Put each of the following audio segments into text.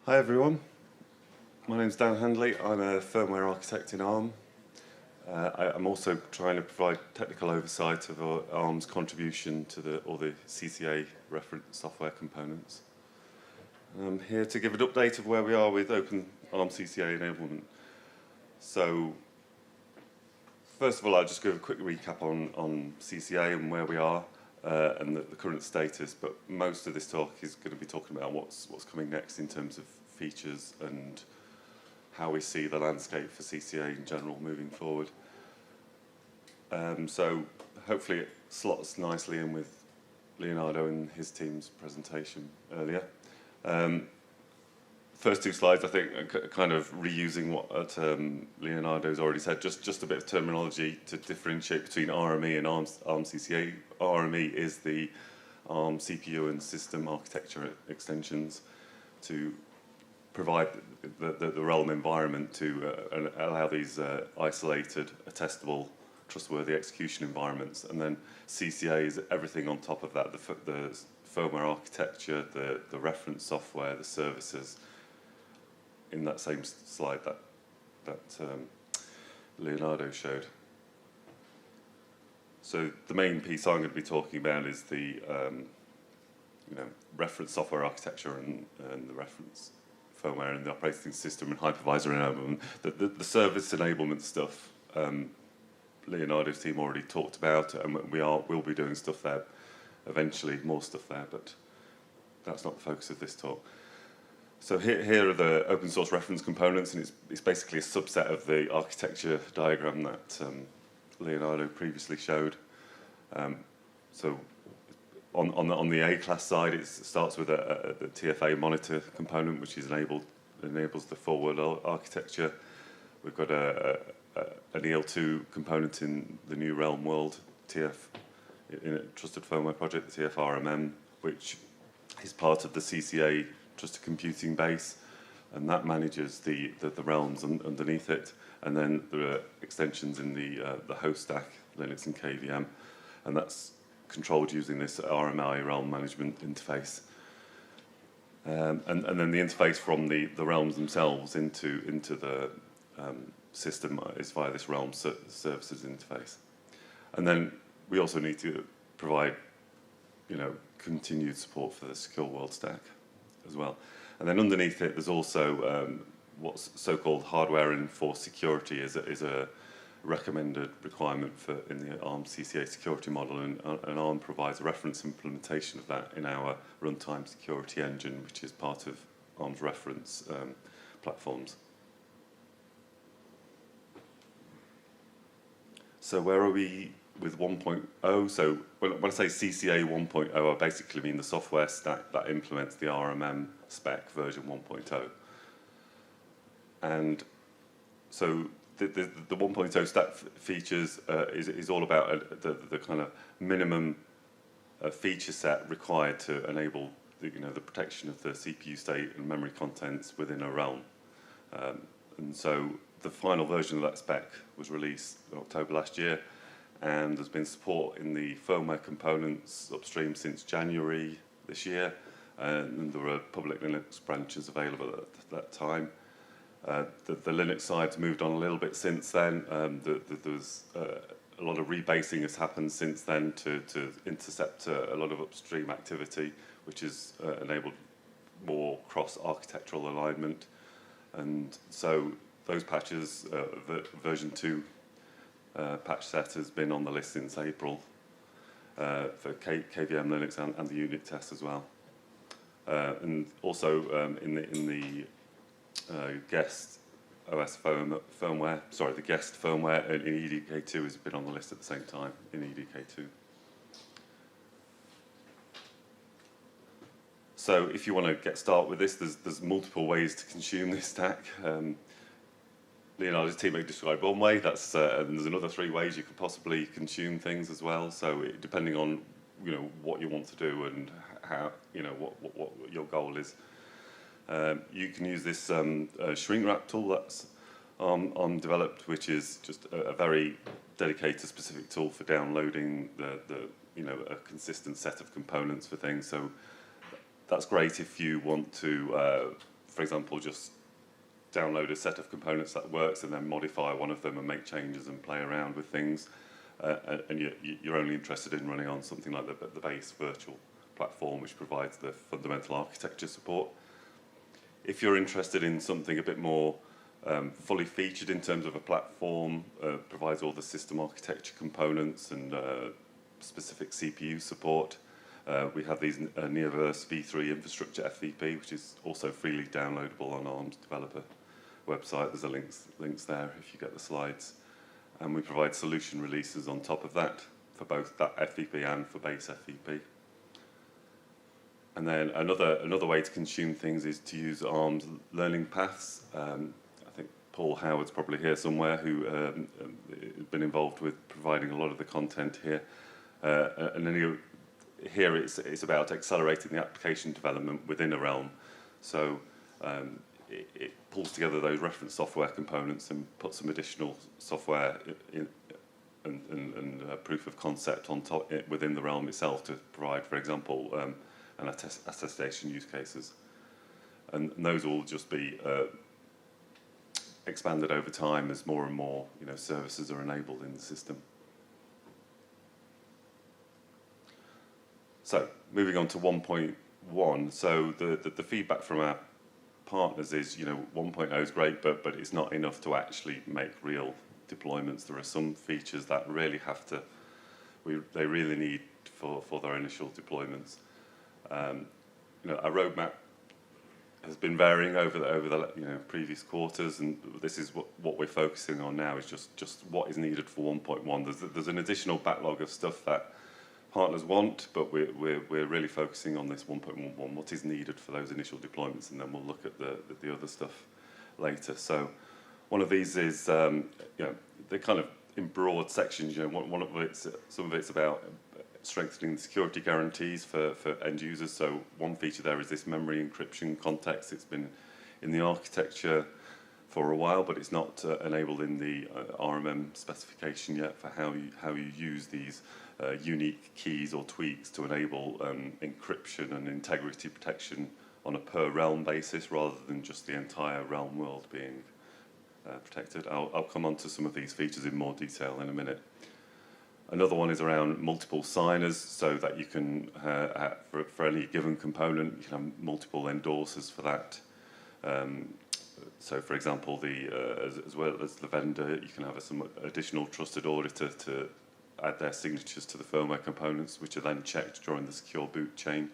Hi everyone, my name's Dan Handley. I'm a firmware architect in Arm. I'm also trying to provide technical oversight of Arm's contribution to all the CCA reference software components. I'm here to give an update of where we are with Open Arm CCA enablement. So, first of all, I'll just give a quick recap on CCA and where we are and the current status, but most of this talk is going to be talking about what's coming next in terms of features and how we see the landscape for CCA in general moving forward. So hopefully it slots nicely in with Leonardo and his team's presentation earlier. First two slides, I think, are kind of reusing what Leonardo's already said, just a bit of terminology to differentiate between RME and Arm CCA. RME is the Arm CPU and system architecture extensions to provide the Realm environment to allow these isolated, attestable, trustworthy execution environments. And then CCA is everything on top of that, the firmware architecture, the reference software, the services, in that same slide that Leonardo showed. So the main piece I'm going to be talking about is the reference software architecture and the reference firmware and the operating system and hypervisor enablement. The service enablement stuff, Leonardo's team already talked about, and we'll be doing stuff there eventually, more stuff there, but that's not the focus of this talk. So here are the open source reference components, and it's basically a subset of the architecture diagram that Leonardo previously showed. So on the A-class side, it starts with the TFA monitor component, which enables the forward architecture. We've got an EL2 component in the new Realm world, in a trusted firmware project, the TF-RMM, which is part of the CCA trusted computing base, and that manages the realms underneath it. And then there are extensions in the host stack, Linux and KVM, and that's controlled using this Armv9-A Realm Management interface. And then the interface from the realms themselves into the system is via this Realm services interface. And then we also need to provide, continued support for the secure world stack as well. And then underneath it, there's also what's so-called hardware enforced security is a recommended requirement in the Arm CCA security model, and Arm provides a reference implementation of that in our runtime security engine, which is part of Arm's reference platforms. So where are we with 1.0? So when I say CCA 1.0, I basically mean the software stack that implements the RMM spec version 1.0. And so the 1.0 stack features is all about the kind of minimum feature set required to enable the protection of the CPU state and memory contents within a realm. And so the final version of that spec was released in October last year, and there's been support in the firmware components upstream since January this year, and there were public Linux branches available at that time. The Linux side's moved on a little bit since then. There's a lot of rebasing has happened since then to intercept a lot of upstream activity, which has enabled more cross-architectural alignment. And so those patches, version 2 patch set has been on the list since April for KVM Linux and the unit test as well. And also in the guest OS firmware, the guest firmware in EDK2 has been on the list at the same time in EDK2. So if you want to get started with this, there's multiple ways to consume this stack. Leonardo's team described one way. And there's another 3 ways you could possibly consume things as well. So depending on what you want to do and how what your goal is. You can use this shrink wrap tool that's Arm developed, which is just a very dedicated, specific tool for downloading a consistent set of components for things. So that's great if you want to for example, just download a set of components that works and then modify one of them and make changes and play around with things. And you're only interested in running on something like the base virtual platform, which provides the fundamental architecture support. If you're interested in something a bit more fully featured in terms of a platform, provides all the system architecture components and specific CPU support, we have these Neoverse v3 infrastructure FVP, which is also freely downloadable on Arm's developer website. There's a links there if you get the slides. And we provide solution releases on top of that for both that FVP and for base FVP. And then another way to consume things is to use Arm's learning paths. I think Paul Howard's probably here somewhere, who has been involved with providing a lot of the content here. And then here it's about accelerating the application development within a realm. So it pulls together those reference software components and puts some additional software in and proof of concept on top within the realm itself to provide, for example, an attestation use cases. And those will just be expanded over time as more and more services are enabled in the system. So moving on to 1.1, so the feedback from our partners is 1.0 is great, but it's not enough to actually make real deployments. There are some features that really they really need for their initial deployments. Our roadmap has been varying over the previous quarters, and this is what we're focusing on now is just what is needed for 1.1. There's an additional backlog of stuff that partners want, but we're really focusing on this 1.11, what is needed for those initial deployments, and then we'll look at the other stuff later. So one of these is they're kind of in broad sections. One of it's some of it's about strengthening the security guarantees for end users. So one feature there is this memory encryption context. It's been in the architecture for a while, but it's not enabled in the RMM specification yet for how you use these unique keys or tweaks to enable encryption and integrity protection on a per realm basis rather than just the entire realm world being protected. I'll come on to some of these features in more detail in a minute. Another one is around multiple signers, so that you can, for any given component, you can have multiple endorsers for that. So, for example, as well as the vendor, you can have some additional trusted auditor to add their signatures to the firmware components, which are then checked during the secure boot chain.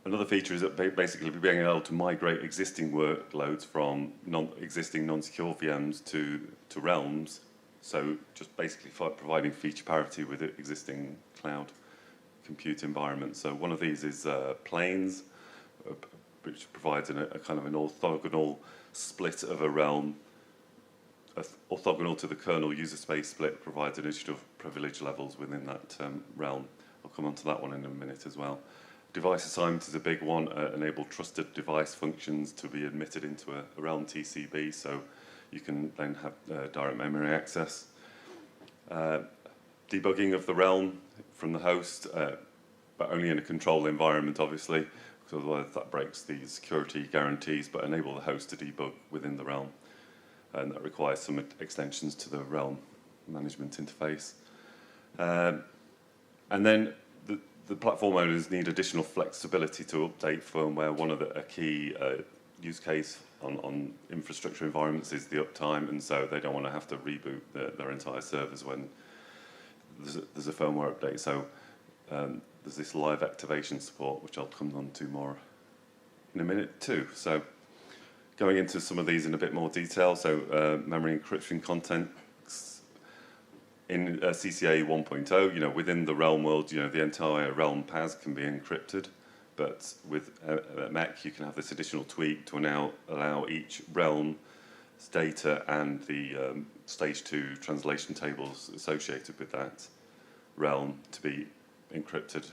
Another feature is that basically being able to migrate existing workloads from existing non-secure VMs to realms. So just basically providing feature parity with existing cloud compute environments. So one of these is Planes, which provides a kind of an orthogonal split of a realm. Orthogonal to the kernel user space split provides additional privilege levels within that realm. I'll come on to that one in a minute as well. Device assignment is a big one. Enable trusted device functions to be admitted into a realm TCB, so you can then have direct memory access. Debugging of the realm from the host, but only in a controlled environment, obviously, because otherwise that breaks the security guarantees, but enable the host to debug within the realm. And that requires some extensions to the realm management interface. And then the platform owners need additional flexibility to update firmware. One of a key use case on infrastructure environments is the uptime, and so they don't want to have to reboot their entire servers when there's a firmware update. So there's this live activation support, which I'll come on to more in a minute too. So going into some of these in a bit more detail. So memory encryption content. In CCA 1.0, within the realm world, the entire realm paths can be encrypted, but with Mech, you can have this additional tweak to now allow each realm's data and the stage 2 translation tables associated with that realm to be encrypted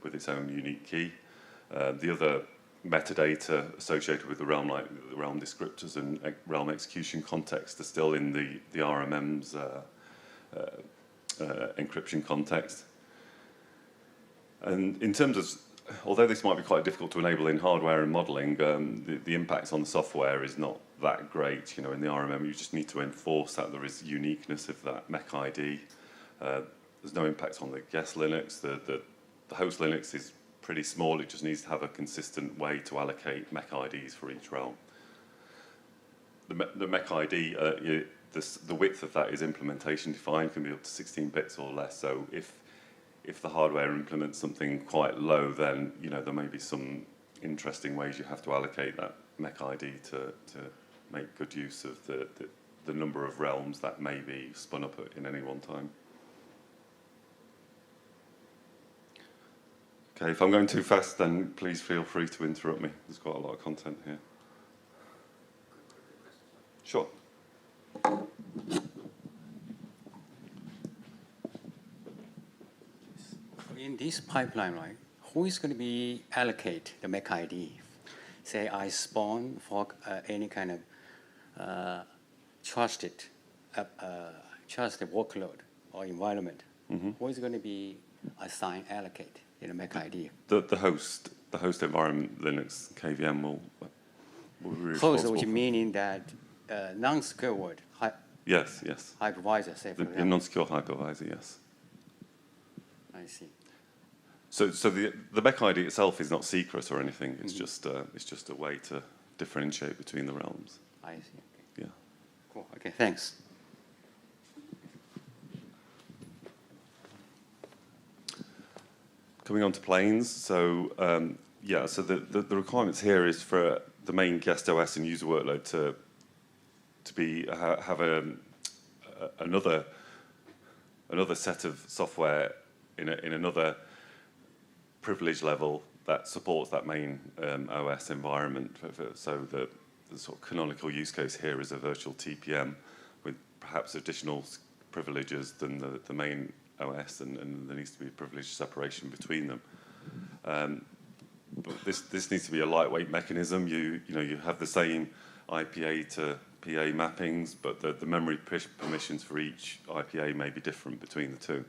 with its own unique key. The other metadata associated with the realm, like the realm descriptors and realm execution context, are still in the RMM's encryption context. And in terms of, although this might be quite difficult to enable in hardware and modelling, the impact on the software is not that great. In the RMM, you just need to enforce that there is uniqueness of that Mech ID. There's no impact on the guest Linux. The host Linux is pretty small. It just needs to have a consistent way to allocate Mech IDs for each realm. The Mech ID, the width of that is implementation defined, can be up to 16 bits or less. So if the hardware implements something quite low, then there may be some interesting ways you have to allocate that Mech ID to make good use of the number of realms that may be spun up in any one time. Okay, if I'm going too fast, then please feel free to interrupt me. There's quite a lot of content here. Sure. In this pipeline, right, who is going to be allocate the Mech ID? Say I spawn for any kind of trusted workload or environment. Mm-hmm. Who is going to be assigned allocate in the Mech ID? The host environment, Linux KVM will be Host, which meaning that non-secure word. Yes. Hypervisor, say for The example. non-secure hypervisor, yes. I see. So the Mech ID itself is not secret or anything. It's just a way to differentiate between the realms. I see. Okay. Yeah. Cool. Okay. Thanks. Coming on to planes. So so the requirements here is for the main guest OS and user workload to have another set of software in another privilege level that supports that main OS environment. So the sort of canonical use case here is a virtual TPM with perhaps additional privileges than the main OS, and there needs to be privilege separation between them. But this needs to be a lightweight mechanism. You have the same IPA to PA mappings, but the memory permissions for each IPA may be different between the two.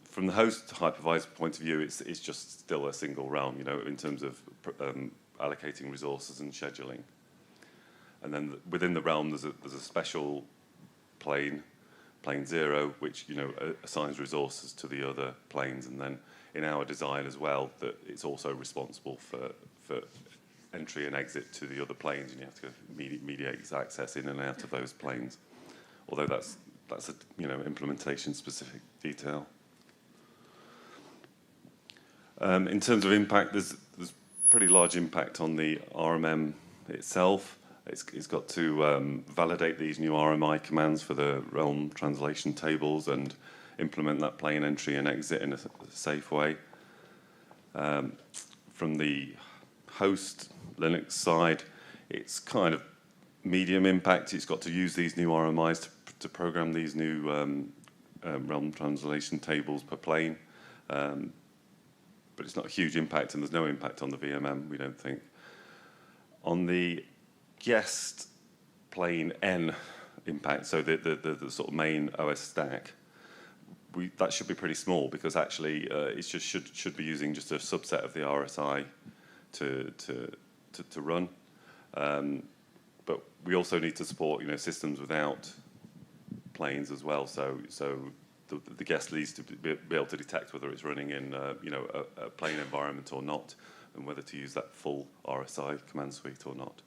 From the host hypervisor point of view, it's just still a single realm, in terms of allocating resources and scheduling. And then within the realm, there's a special plane 0, which assigns resources to the other planes, and then in our design as well, that it's also responsible for entry and exit to the other planes, and you have to mediate access in and out of those planes. Although that's a implementation specific detail. In terms of impact, there's pretty large impact on the RMM itself. It's got to validate these new RMI commands for the realm translation tables and implement that plane entry and exit in a safe way. From the host Linux side, it's kind of medium impact. It's got to use these new RMIs to program these new realm translation tables per plane. But it's not a huge impact, and there's no impact on the VMM, we don't think. On the guest plane N impact, so the sort of main OS stack, that should be pretty small, because actually it just should be using just a subset of the RSI to run. But we also need to support systems without planes as well. So the guest needs to be able to detect whether it's running in a plane environment or not, and whether to use that full RSI command suite or not.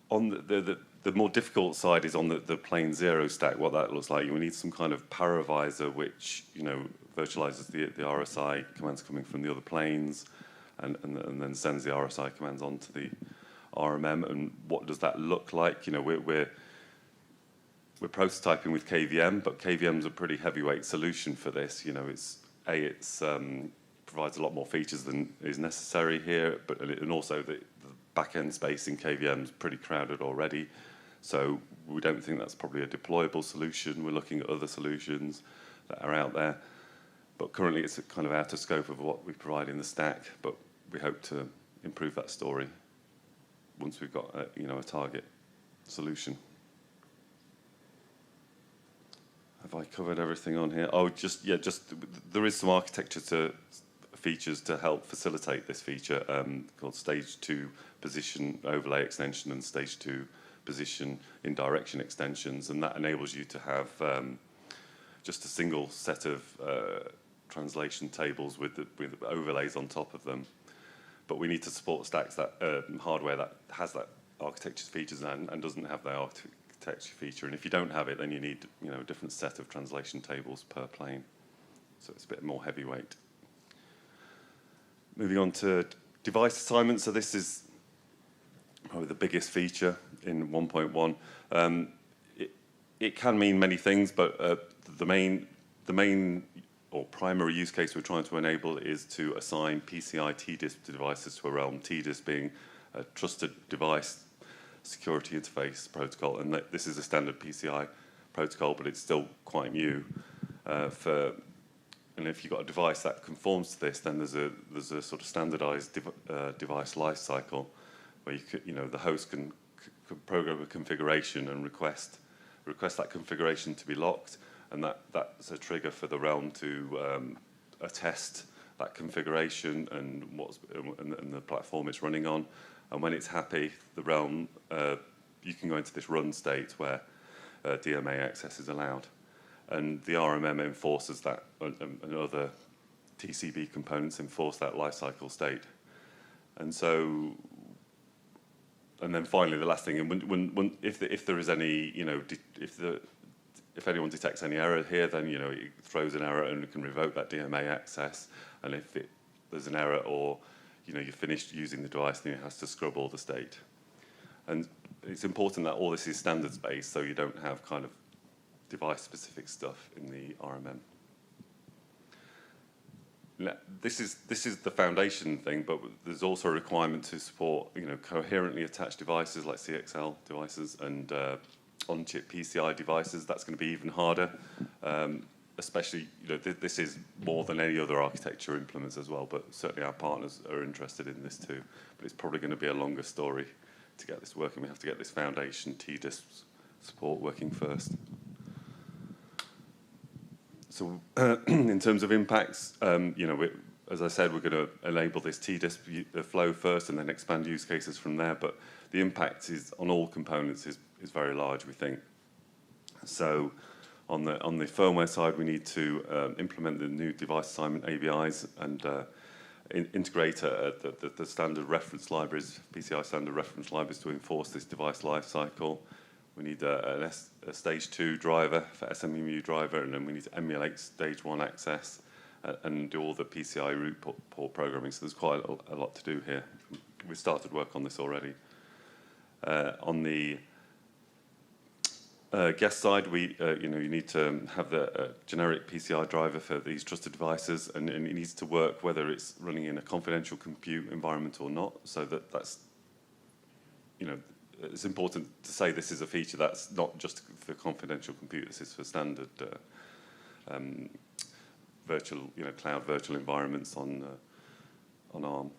On the more difficult side is on the plane 0 stack. What that looks like, we need some kind of paravisor which virtualizes the RSI commands coming from the other planes, and then sends the RSI commands onto the RMM. And what does that look like? We're prototyping with KVM, but KVM is a pretty heavyweight solution for this. It provides a lot more features than is necessary here, and also the back-end space in KVM is pretty crowded already. So we don't think that's probably a deployable solution. We're looking at other solutions that are out there, but currently it's kind of out of scope of what we provide in the stack. But we hope to improve that story once we've got a target solution. have I covered everything on here? Oh, just there is some architecture features to help facilitate this feature called Stage 2 Position Overlay Extension and Stage 2 Position in Direction extensions, and that enables you to have just a single set of translation tables with overlays on top of them. But we need to support stacks that hardware that has that architecture features and doesn't have that architecture feature. And if you don't have it, then you need a different set of translation tables per plane. So it's a bit more heavyweight. Moving on to device assignment. So this is probably the biggest feature in 1.1. It can mean many things, but the main or primary use case we're trying to enable is to assign PCI TDISP devices to a realm, TDISP being a trusted device security interface protocol. And this is a standard PCI protocol, but it's still quite new. And if you've got a device that conforms to this, then there's a sort of standardized device lifecycle where the host can program a configuration and request that configuration to be locked, and that's a trigger for the realm to attest that configuration and the platform it's running on. And when it's happy, the realm you can go into this run state where DMA access is allowed, and the RMM enforces that, and other TCB components enforce that lifecycle state. And so, and then finally, the last thing, and if there is any, if anyone detects any error here, then it throws an error and it can revoke that DMA access. And if there's an error or you're finished using the device, then it has to scrub all the state. And it's important that all this is standards based, so you don't have kind of device-specific stuff in the RMM. This is the foundation thing, but there's also a requirement to support coherently attached devices like CXL devices and on-chip PCI devices. That's going to be even harder, especially this is more than any other architecture implements as well. But certainly our partners are interested in this too. But it's probably going to be a longer story to get this working. We have to get this foundation TDISP support working first. So in terms of impacts, as I said, we're going to enable this TDISP flow first and then expand use cases from there. But the impact is on all components is very large, we think. So on the firmware side, we need to implement the new device assignment ABIs and integrate the standard reference libraries, PCI standard reference libraries to enforce this device lifecycle. We need a stage 2 driver for SMMU driver, and then we need to emulate stage 1 access and do all the PCI root port programming. So there's quite a lot to do here. We started work on this already. On the guest side, you need to have the generic PCI driver for these trusted devices, and it needs to work whether it's running in a confidential compute environment or not. So that's it's important to say this is a feature that's not just for confidential compute. This is for standard virtual, cloud virtual environments on Arm.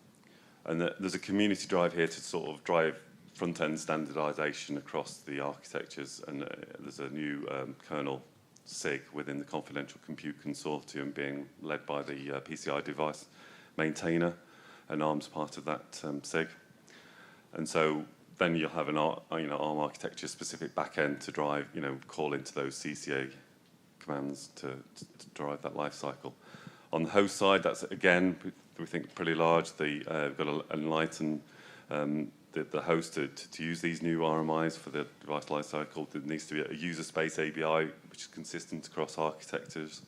And there's a community drive here to sort of drive front-end standardization across the architectures. And there's a new kernel SIG within the confidential compute consortium being led by the PCI device maintainer, and Arm's part of that SIG. And so then you'll have an Arm architecture-specific backend to drive, call into those CCA commands to drive that lifecycle. On the host side, that's again we think pretty large. We've got to enlighten the host to use these new RMIs for the device lifecycle. There needs to be a user space ABI which is consistent across architectures,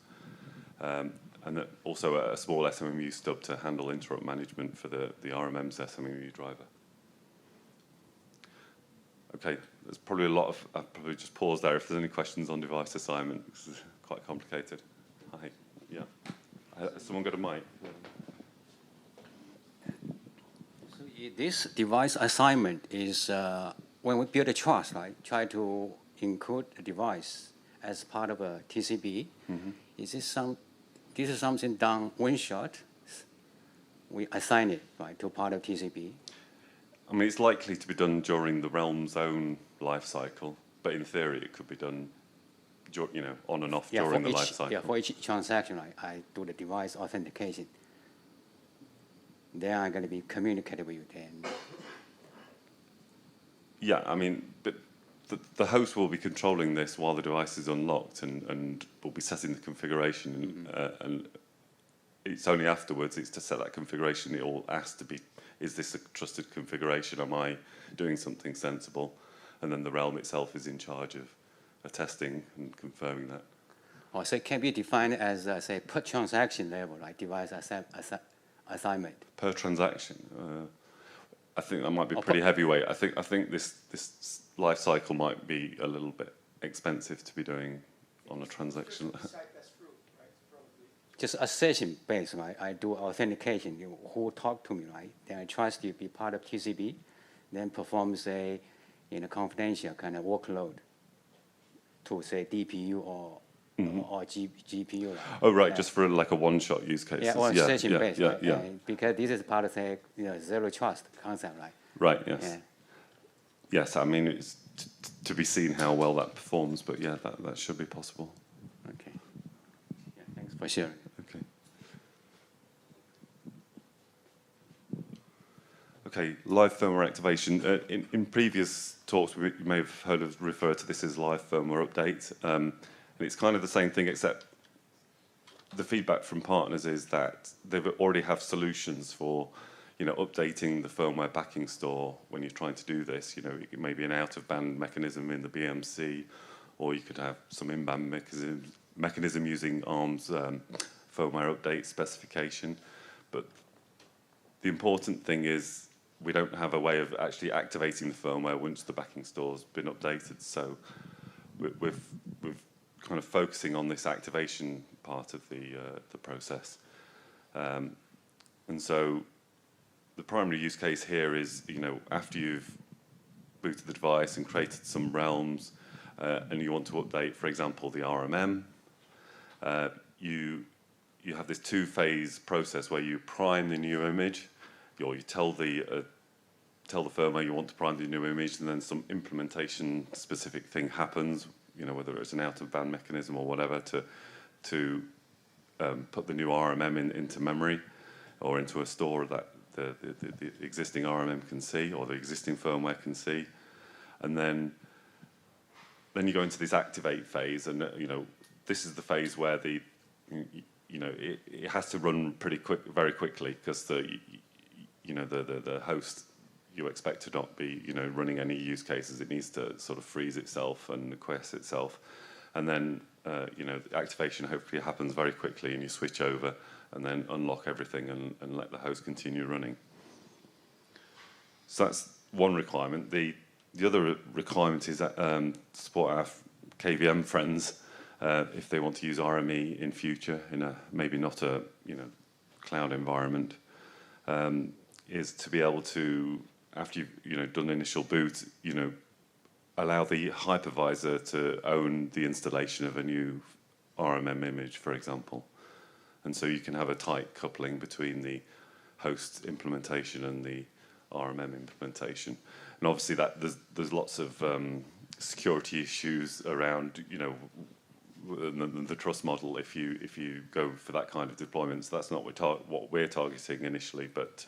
and also a small SMMU stub to handle interrupt management for the RMM's SMMU driver. Okay, there's probably a lot of, I'll probably just pause there if there's any questions on device assignment. This is quite complicated. Hi, yeah. Has someone got a mic? So this device assignment is when we build a trust, right? Try to include a device as part of a TCB. Mm-hmm. This is something done one shot. We assign it to part of TCB. I mean, it's likely to be done during the realm's own life cycle, but in theory, it could be done on and off Yeah, during the for life each, cycle. yeah, for each transaction, I do the device authentication. Then I'm going to be communicating with you. Then Yeah, I mean, but the host will be controlling this while the device is unlocked and will be setting the configuration. And it's only afterwards it's to set that configuration. It all asks to be, is this a trusted configuration? Am I doing something sensible? And then the realm itself is in charge of attesting and confirming that. oh, so it can be defined as, say, per transaction level, like device assignment. Per transaction, I think that might be pretty heavyweight. I think this life cycle might be a little bit expensive to be doing on a transaction. Just a session based, right? I do authentication. Who talk to me, right? Then I trust you be part of TCP, then perform, say, confidential kind of workload to, say, DPU or GPU. Right? Oh, right, just for like a one-shot use case. Yeah, or session based. Yeah, right? yeah. Because this is part of, say, zero trust concept, right? Right, yes. Yeah. Yes, I mean, it's to be seen how well that performs, but yeah, that should be possible. Okay. Yeah, thanks for sharing. Okay. Okay, live firmware activation. In previous talks, you may have heard us refer to this as live firmware update. And it's kind of the same thing, except the feedback from partners is that they already have solutions for updating the firmware backing store when you're trying to do this. It may be an out-of-band mechanism in the BMC, or you could have some in-band mechanism using Arm's firmware update specification. But the important thing is we don't have a way of actually activating the firmware once the backing store's been updated. So we're kind of focusing on this activation part of the process. And so the primary use case here is, after you've booted the device and created some realms, and you want to update, for example, the RMM, you have this two-phase process where you prime the new image, or you tell the firmware you want to prime the new image, and then some implementation-specific thing happens, whether it's an out-of-band mechanism or whatever, to put the new RMM into memory or into a store that the existing RMM can see, or the existing firmware can see. And then you go into this activate phase, and this is the phase where it has to run very quickly, because the host, you expect to not be running any use cases. It needs to sort of freeze itself and request itself, and then the activation hopefully happens very quickly, and you switch over and then unlock everything and let the host continue running. So that's one requirement. The other requirement is that support our KVM friends if they want to use RME in future in maybe not a cloud environment, is to be able to, after you've done initial boot, allow the hypervisor to own the installation of a new RMM image, for example. And so you can have a tight coupling between the host implementation and the RMM implementation. And obviously there's lots of security issues around the trust model if you go for that kind of deployment. So that's not what we're targeting initially, but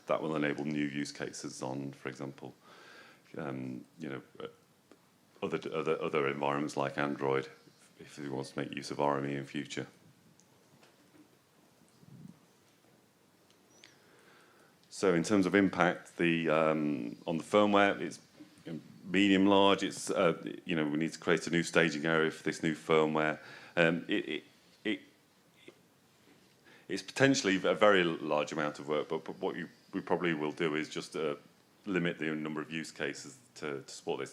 that will enable new use cases on, for example, other environments like Android, if you want to make use of RME in future. So in terms of impact, on the firmware, it's medium large. It's we need to create a new staging area for this new firmware. It's potentially a very large amount of work, but what we probably will do is just limit the number of use cases to support this.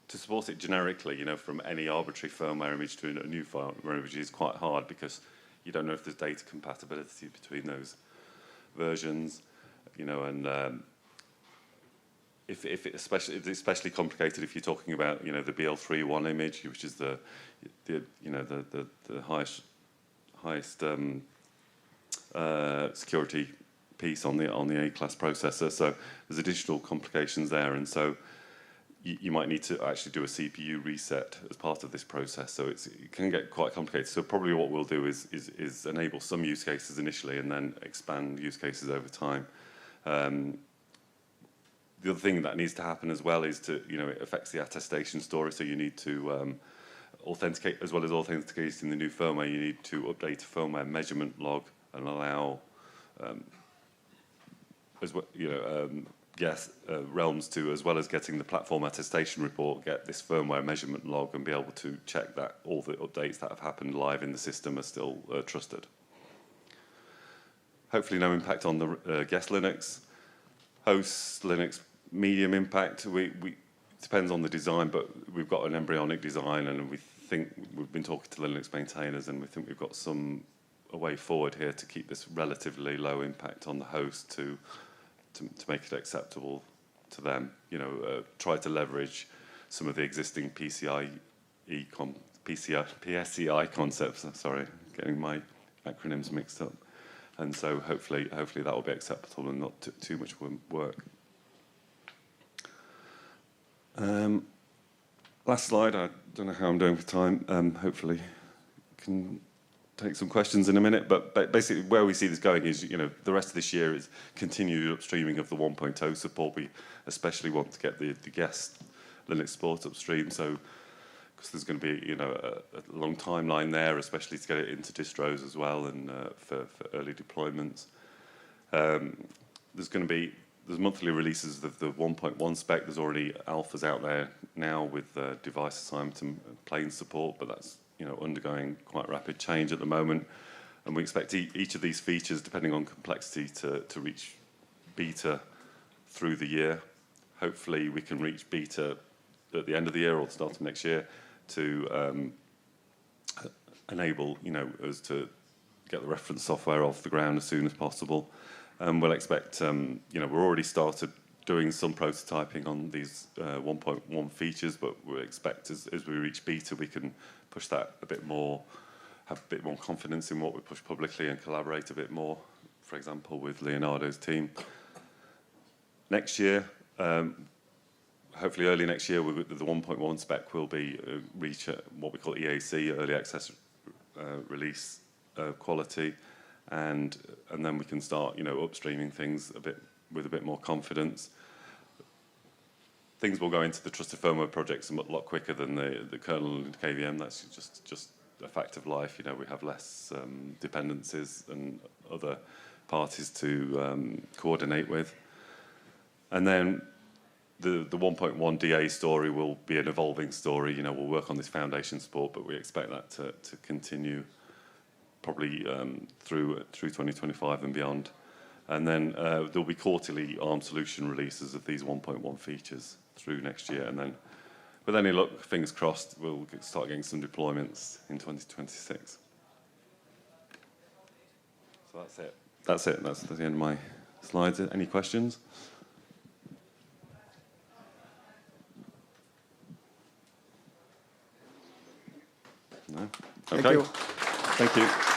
To support it generically, from any arbitrary firmware image to a new firmware image is quite hard, because you don't know if there's data compatibility between those versions. And it's especially complicated if you're talking about the BL3.1 image, which is the highest security piece on the A-class processor. So there's additional complications there, and so you might need to actually do a CPU reset as part of this process, so it can get quite complicated. So probably what we'll do is enable some use cases initially and then expand use cases over time. The other thing that needs to happen as well is to, it affects the attestation story, so you need to authenticate, as well as authenticating the new firmware, you need to update a firmware measurement log and allow, as well, Realms to, as well as getting the platform attestation report, get this firmware measurement log and be able to check that all the updates that have happened live in the system are still trusted. Hopefully no impact on the guest Linux. Host Linux, medium impact. It depends on the design, but we've got an embryonic design, and we think we've been talking to the Linux maintainers, and we think we've got a way forward here to keep this relatively low impact on the host to make it acceptable to them. Try to leverage some of the existing PCI concepts. Sorry, getting my acronyms mixed up. And so hopefully that will be acceptable and not too much work. Last slide. I don't know how I'm doing for time. Hopefully can take some questions in a minute. But basically where we see this going is, the rest of this year is continued upstreaming of the 1.0 support. We especially want to get the guest Linux support upstream. So because there's going to be, a long timeline there, especially to get it into distros as well, and for early deployments. There's monthly releases of the 1.1 spec. There's already alphas out there now with device assignment and plane support, but that's undergoing quite rapid change at the moment. And we expect each of these features, depending on complexity, to reach beta through the year. Hopefully, we can reach beta at the end of the year or the start of next year, to enable us to get the reference software off the ground as soon as possible. And we'll expect, we're already started doing some prototyping on these 1.1 features, but we expect as we reach beta, we can push that a bit more, have a bit more confidence in what we push publicly and collaborate a bit more, for example, with Leonardo's team. Next year, hopefully early next year, the 1.1 spec will be reach what we call EAC, early access release quality, and then we can start upstreaming things with a bit more confidence. Things will go into the trusted firmware projects a lot quicker than the kernel and KVM. That's just a fact of life. We have less dependencies and other parties to coordinate with, and then the 1.1 DA story will be an evolving story. We'll work on this foundation support, but we expect that to continue probably through 2025 and beyond. And then there'll be quarterly ARM solution releases of these 1.1 features through next year. And then, with any luck, fingers crossed, we'll start getting some deployments in 2026. So that's it. That's the end of my slides. Any questions? No? Okay. Thank you. Thank you.